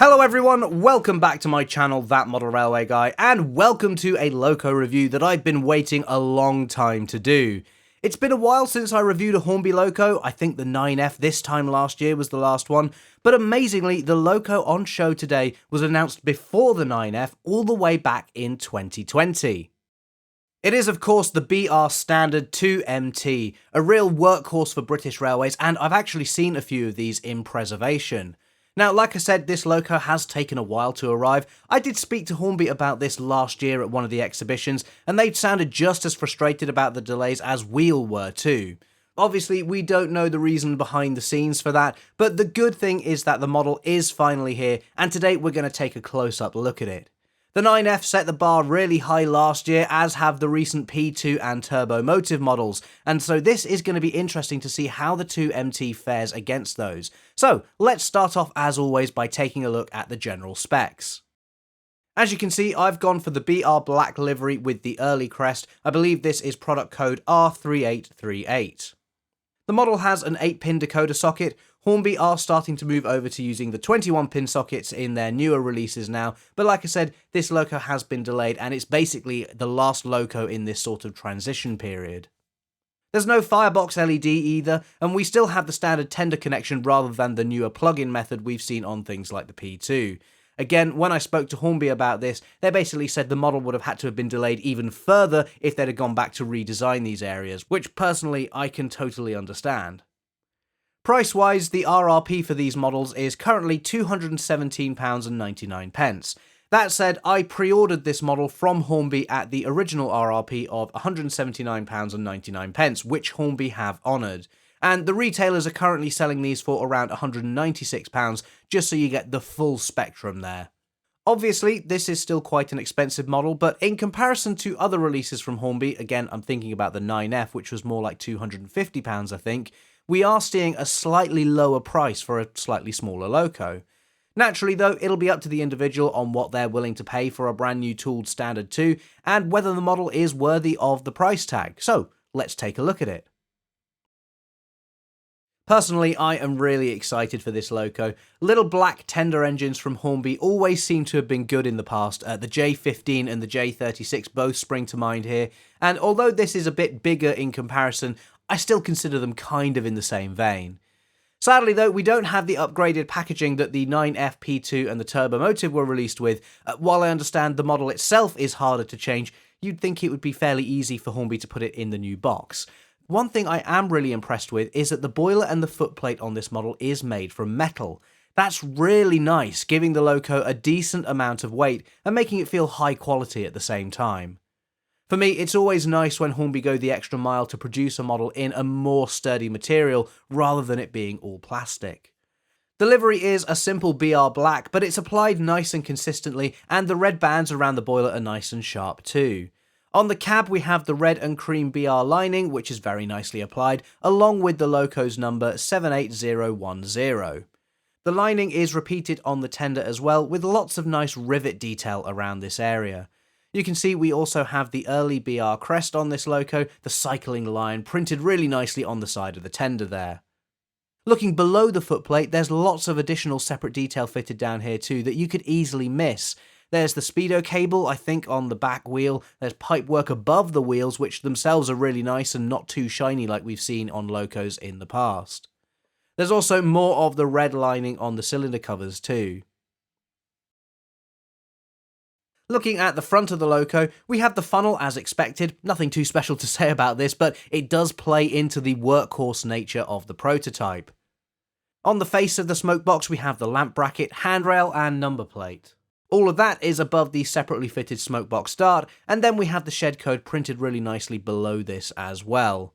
Hello everyone, welcome back to my channel, That Model Railway Guy, and welcome to a loco review that I've been waiting a long time to do. It's been a while since I reviewed a Hornby loco. I think the 9F this time last year was the last one, but amazingly the loco on show today was announced before the 9F all the way back in 2020. It is of course the BR Standard 2MT, a real workhorse for British Railways, and I've actually seen a few of these in preservation. Now, like I said, this loco has taken a while to arrive. I did speak to Hornby about this last year at one of the exhibitions, and they sounded just as frustrated about the delays as we all were too. Obviously, we don't know the reason behind the scenes for that, but the good thing is that the model is finally here, and today we're going to take a close-up look at it. The 9F set the bar really high last year, as have the recent P2 and turbo motive models, and so this is going to be interesting to see how the 2MT fares against those. So let's start off as always by taking a look at the general specs. As you can see, I've gone for the BR black livery with the early crest. I believe this is product code R3838. The model has an 8-pin decoder socket. Hornby are starting to move over to using the 21-pin sockets in their newer releases now, but like I said, this loco has been delayed and it's basically the last loco in this sort of transition period. There's no firebox LED either, and we still have the standard tender connection rather than the newer plug-in method we've seen on things like the P2. Again, when I spoke to Hornby about this, they basically said the model would have had to have been delayed even further if they'd have gone back to redesign these areas, which personally I can totally understand. Price-wise, the RRP for these models is currently £217.99. That said, I pre-ordered this model from Hornby at the original RRP of £179.99, which Hornby have honoured. And the retailers are currently selling these for around £196, just so you get the full spectrum there. Obviously, this is still quite an expensive model, but in comparison to other releases from Hornby, again, I'm thinking about the 9F, which was more like £250, I think, we are seeing a slightly lower price for a slightly smaller loco. Naturally though, it'll be up to the individual on what they're willing to pay for a brand new tooled Standard 2, and whether the model is worthy of the price tag. So, let's take a look at it. Personally, I am really excited for this loco. Little black tender engines from Hornby always seem to have been good in the past. The J15 and the J36 both spring to mind here, and although this is a bit bigger in comparison, I still consider them kind of in the same vein. Sadly though, we don't have the upgraded packaging that the 9F P2 and the Turbo Motive were released with. While I understand the model itself is harder to change, you'd think it would be fairly easy for Hornby to put it in the new box. One thing I am really impressed with is that the boiler and the footplate on this model is made from metal. That's really nice, giving the loco a decent amount of weight and making it feel high quality at the same time. For me, it's always nice when Hornby go the extra mile to produce a model in a more sturdy material rather than it being all plastic. The livery is a simple BR black, but it's applied nice and consistently, and the red bands around the boiler are nice and sharp too. On the cab we have the red and cream BR lining, which is very nicely applied, along with the loco's number 78010. The lining is repeated on the tender as well, with lots of nice rivet detail around this area. You can see we also have the early BR crest on this loco, the cycling line printed really nicely on the side of the tender there. Looking below the footplate, there's lots of additional separate detail fitted down here too that you could easily miss. There's the speedo cable, I think, on the back wheel. There's pipework above the wheels, which themselves are really nice and not too shiny like we've seen on locos in the past. There's also more of the red lining on the cylinder covers too. Looking at the front of the loco, we have the funnel as expected. Nothing too special to say about this, but it does play into the workhorse nature of the prototype. On the face of the smoke box, we have the lamp bracket, handrail and number plate. All of that is above the separately fitted smoke box start, and then we have the shed code printed really nicely below this as well.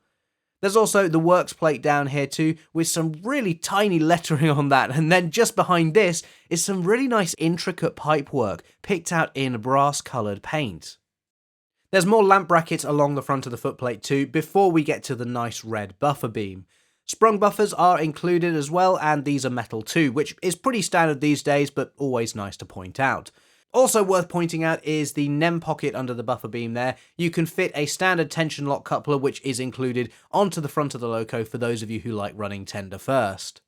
There's also the works plate down here too, with some really tiny lettering on that, and then just behind this is some really nice intricate pipework picked out in brass coloured paint. There's more lamp brackets along the front of the footplate too, before we get to the nice red buffer beam. Sprung buffers are included as well, and these are metal too, which is pretty standard these days, but always nice to point out. Also worth pointing out is the NEM pocket under the buffer beam there. You can fit a standard tension lock coupler, which is included, onto the front of the loco for those of you who like running tender first.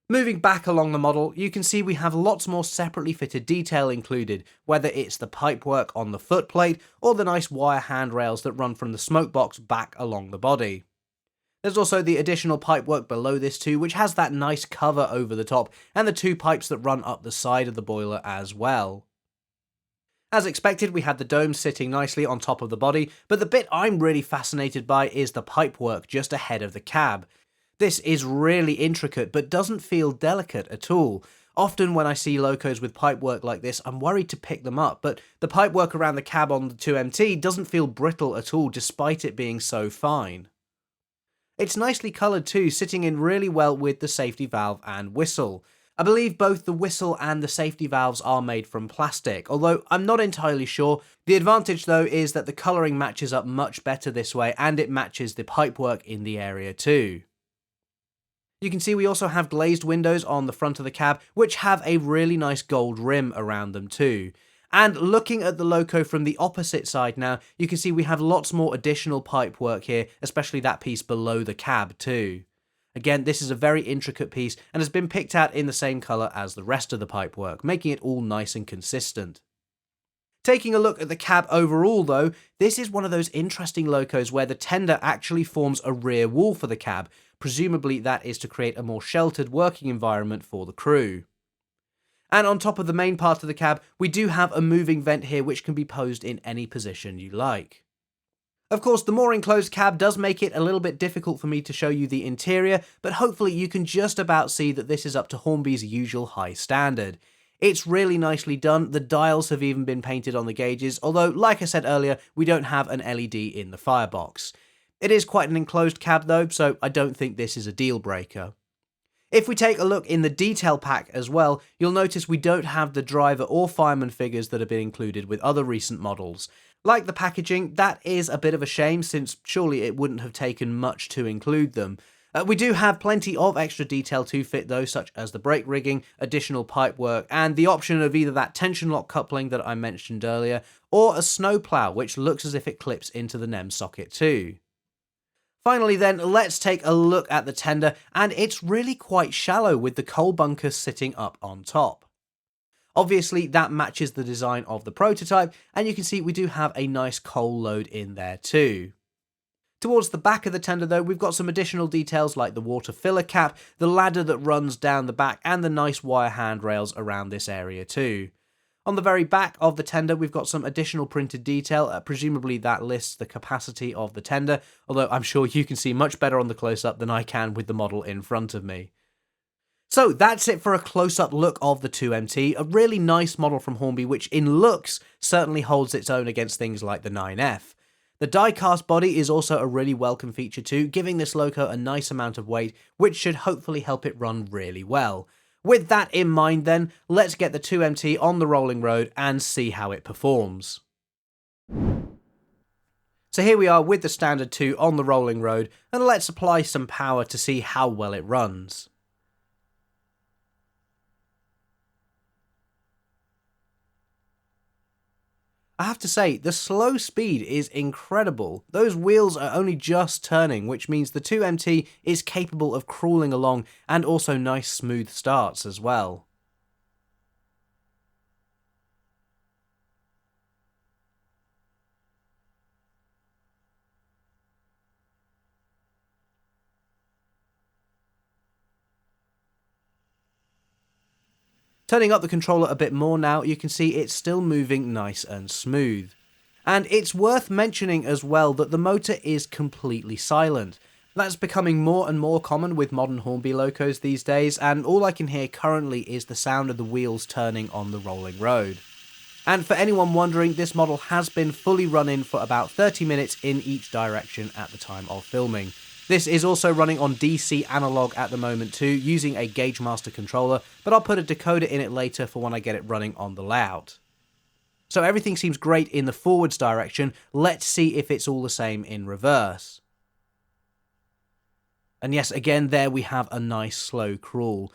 Moving back along the model, you can see we have lots more separately fitted detail included, whether it's the pipework on the footplate or the nice wire handrails that run from the smoke box back along the body. There's also the additional pipework below this too, which has that nice cover over the top, and the two pipes that run up the side of the boiler as well. As expected, we had the dome sitting nicely on top of the body, but the bit I'm really fascinated by is the pipework just ahead of the cab. This is really intricate, but doesn't feel delicate at all. Often when I see locos with pipework like this, I'm worried to pick them up, but the pipework around the cab on the 2MT doesn't feel brittle at all, despite it being so fine. It's nicely coloured too, sitting in really well with the safety valve and whistle. I believe both the whistle and the safety valves are made from plastic, although I'm not entirely sure. The advantage though is that the colouring matches up much better this way, and it matches the pipework in the area too. You can see we also have glazed windows on the front of the cab, which have a really nice gold rim around them too. And looking at the loco from the opposite side now, you can see we have lots more additional pipework here, especially that piece below the cab too. Again, this is a very intricate piece and has been picked out in the same colour as the rest of the pipework, making it all nice and consistent. Taking a look at the cab overall though, this is one of those interesting locos where the tender actually forms a rear wall for the cab. Presumably that is to create a more sheltered working environment for the crew. And on top of the main part of the cab, we do have a moving vent here which can be posed in any position you like. Of course, the more enclosed cab does make it a little bit difficult for me to show you the interior, but hopefully you can just about see that this is up to Hornby's usual high standard. It's really nicely done, the dials have even been painted on the gauges, although like I said earlier, we don't have an LED in the firebox. It is quite an enclosed cab though, so I don't think this is a deal breaker. If we take a look in the detail pack as well, you'll notice we don't have the driver or fireman figures that have been included with other recent models. Like the packaging, that is a bit of a shame since surely it wouldn't have taken much to include them. We do have plenty of extra detail to fit though, such as the brake rigging, additional pipework, and the option of either that tension lock coupling that I mentioned earlier, or a snowplow which looks as if it clips into the NEM socket too. Finally then, let's take a look at the tender, and it's really quite shallow with the coal bunker sitting up on top. Obviously that matches the design of the prototype, and you can see we do have a nice coal load in there too. Towards the back of the tender though, we've got some additional details like the water filler cap, the ladder that runs down the back, and the nice wire handrails around this area too. On the very back of the tender, we've got some additional printed detail, presumably that lists the capacity of the tender, although I'm sure you can see much better on the close-up than I can with the model in front of me. So that's it for a close-up look of the 2MT, a really nice model from Hornby which in looks certainly holds its own against things like the 9F. The die-cast body is also a really welcome feature too, giving this loco a nice amount of weight, which should hopefully help it run really well. With that in mind then, let's get the 2MT on the rolling road and see how it performs. So here we are with the Standard 2 on the rolling road, and let's apply some power to see how well it runs. I have to say, the slow speed is incredible. Those wheels are only just turning, which means the 2MT is capable of crawling along, and also nice smooth starts as well. Turning up the controller a bit more now, you can see it's still moving nice and smooth. And it's worth mentioning as well that the motor is completely silent. That's becoming more and more common with modern Hornby locos these days, and all I can hear currently is the sound of the wheels turning on the rolling road. And for anyone wondering, this model has been fully running for about 30 minutes in each direction at the time of filming. This is also running on DC analog at the moment too, using a Gauge Master controller, but I'll put a decoder in it later for when I get it running on the layout. So everything seems great in the forwards direction, let's see if it's all the same in reverse. And yes, again there we have a nice slow crawl.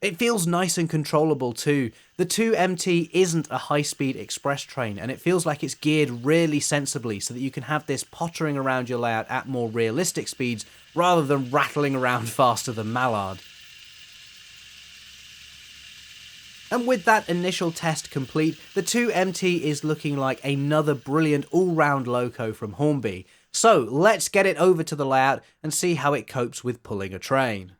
It feels nice and controllable too. The 2MT isn't a high-speed express train, and it feels like it's geared really sensibly so that you can have this pottering around your layout at more realistic speeds rather than rattling around faster than Mallard. And with that initial test complete, the 2MT is looking like another brilliant all-round loco from Hornby. So let's get it over to the layout and see how it copes with pulling a train.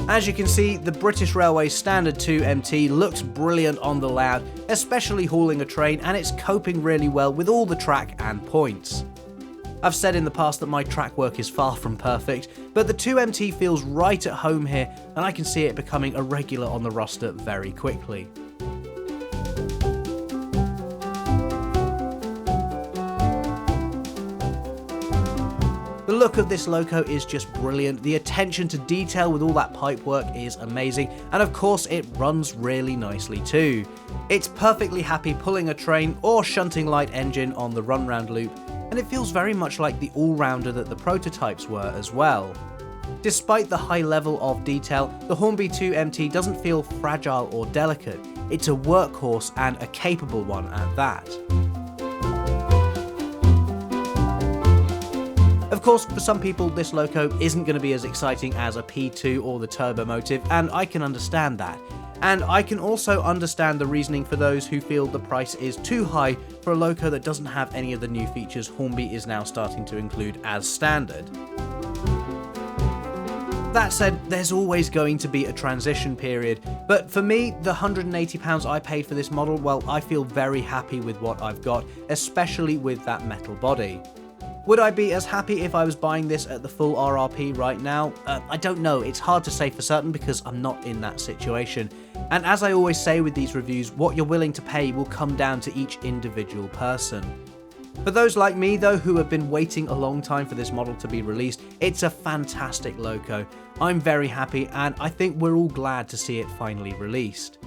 As you can see, the British Railways Standard 2MT looks brilliant on the layout, especially hauling a train, and it's coping really well with all the track and points. I've said in the past that my track work is far from perfect, but the 2MT feels right at home here, and I can see it becoming a regular on the roster very quickly. The look of this loco is just brilliant, the attention to detail with all that pipework is amazing, and of course it runs really nicely too. It's perfectly happy pulling a train or shunting light engine on the run round loop, and it feels very much like the all-rounder that the prototypes were as well. Despite the high level of detail, the Hornby 2MT doesn't feel fragile or delicate. It's a workhorse and a capable one at that. Of course, for some people this loco isn't going to be as exciting as a P2 or the turbo motive, and I can understand that. And I can also understand the reasoning for those who feel the price is too high for a loco that doesn't have any of the new features Hornby is now starting to include as standard. That said, there's always going to be a transition period, but for me, the £180 I paid for this model, well, I feel very happy with what I've got, especially with that metal body. Would I be as happy if I was buying this at the full RRP right now? I don't know, it's hard to say for certain because I'm not in that situation. And as I always say with these reviews, what you're willing to pay will come down to each individual person. For those like me though, who have been waiting a long time for this model to be released, it's a fantastic loco. I'm very happy, and I think we're all glad to see it finally released.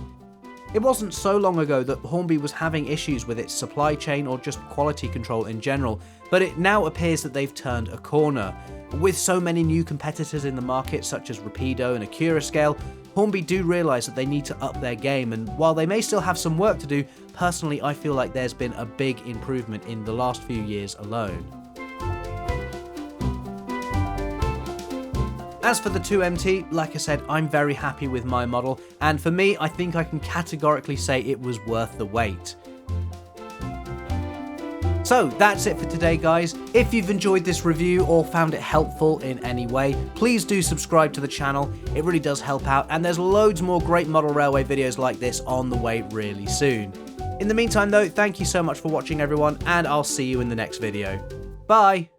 It wasn't so long ago that Hornby was having issues with its supply chain or just quality control in general, but it now appears that they've turned a corner. With so many new competitors in the market such as Rapido and Accurascale, Hornby do realise that they need to up their game, and while they may still have some work to do, personally I feel like there's been a big improvement in the last few years alone. As for the 2MT, like I said, I'm very happy with my model, and for me, I think I can categorically say it was worth the wait. So that's it for today, guys. If you've enjoyed this review or found it helpful in any way, please do subscribe to the channel. It really does help out, and there's loads more great model railway videos like this on the way really soon. In the meantime though, thank you so much for watching everyone, and I'll see you in the next video. Bye!